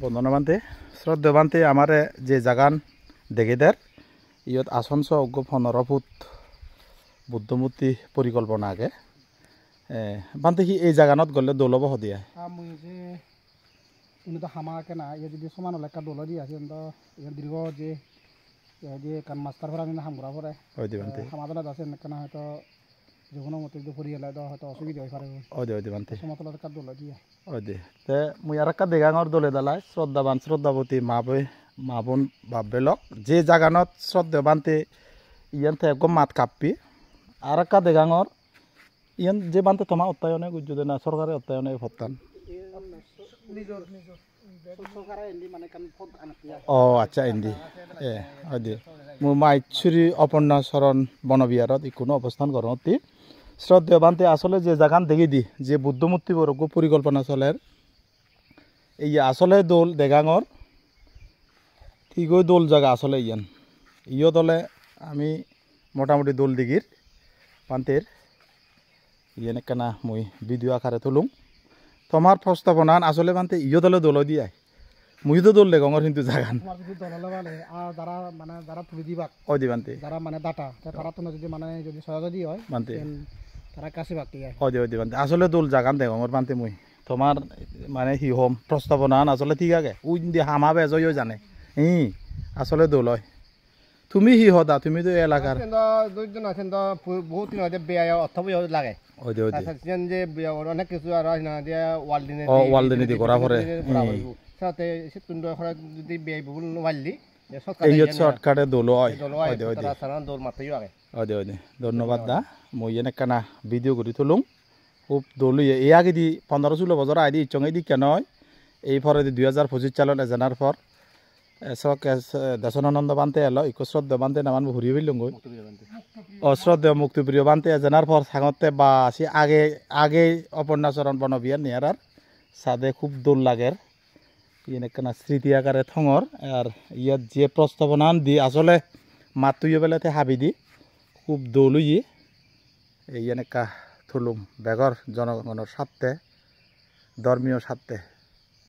বন্দনা বান্তে শ্রদ্ধা বান্তে আমারে যে জাগান দেখে দেয় ইয়ত আসন অজ্ঞ 15 ফুট বুদ্ধমূর্তি পরিকল্পনা আগে বান্তে কি এই জাগানত গলে দৌলব হদিয়া আমি যে উনি তো হামাকে না ইয়ে যদি সমান হলে একটা দৌল দিয়ে আছে দীর্ঘ যে যে কান মাস্টার ভরা আমি হামগুড়া ভরে হামাদনা আছে না হয়তো যে কোনো মতে যদি পড়ি গেলে হয়তো অসুবিধা হয়ে পারে বান্তে সমতলের একটা দৌল দিয়ে তে মুই আর একটা দেগাঙর দলে দালাই শ্রদ্ধাবান শ্রদ্ধাবতী মা বোন ভাববে লক যে জাগানত শ্রদ্ধা বান্তে ইয়ান থেকে মাত কাঁপি আর একটা দেগাঙর ইয়ান যে বান্তে তোমার অত্যায়নে গুজুদে না সরকারের অত্যায়নে ভত্তান ও আচ্ছা ইন্দি মোৰ মাইছুৰী অপৰ্ণা চৰণ বনবিহাৰত কোনো অৱস্থান কৰোঁতে শ্ৰদ্ধা বান্তে আসলে যে জাগান দেখি দি যে বুদ্ধমূর্তি বরগ পরিকল্পনা চলের এই আসলে দোল দেগাঙর ঠিকই দোল জায়গা আসলে ইয়ান ইয় দলে আমি মোটামুটি দোল দিঘির বান্তের ইয়ান একখানা মই ভিডিও আকারে তুলুম তোমার প্রস্তাবনা আসলে বান্তে ইয় দলে দোল দিয়ে মুই তো দোল দেগাঙর কিন্তু জাগান যারা মানে যারা তুলি দিবা ও দি বান্তে যারা মানে ডাটা তারা তো যদি মানে যদি সহযোগী হয় বান্তে তারা কাছে বাকি বান্তে আসলে দোল জাগান দেগাঙর বান্তে মুই তোমার মানে হি হোম প্রস্তাবনা আসলে ঠিক আছে উই দি হামা বেজয়ও জানে আসলে দোল হয় তুমি হি হদা তুমি তো এলাকার দুইজন আছেন তো বহুত দিন হয়তো বেয়া অর্থ লাগে যে অনেক কিছু আর ওয়ালদিনী করা পরে সাথে যদি বেয়া বহুল ওয়ালদি শর্টকাটে দোল হয় দোল মাত্রই আগে ধন্যবাদ দা মই এনেকানা ভিডিও করে তুলুম খুব দোল এই আগে দি 15-16 বছর আগে দি ইচ্ছঙ্গে দি কেন হয় এই পরে 2025 সালত এজানার পর দেশনানন্দ বান্তে এলো ইকো শ্রদ্ধা বান্তে নামান ঘুরিয়ে ফেললুঙ্গই শ্রদ্ধা মুক্তিপ্রিয় বান্তে এজানার পর সাঙতে বা আসি আগে অপর্ণাচরণ বনবিহার নিয়ার সাদে খুব দোল লাগের এনেকানা স্মৃতি আকারে থঙর আর ইয়াত যে প্রস্তাবনা দি আসলে মাতুয়ে বেলাতে হাবি দি খুব দৌলুই এই এনেকা থুলুম বেগর জনগণের স্বার্থে ধর্মীয় স্বার্থে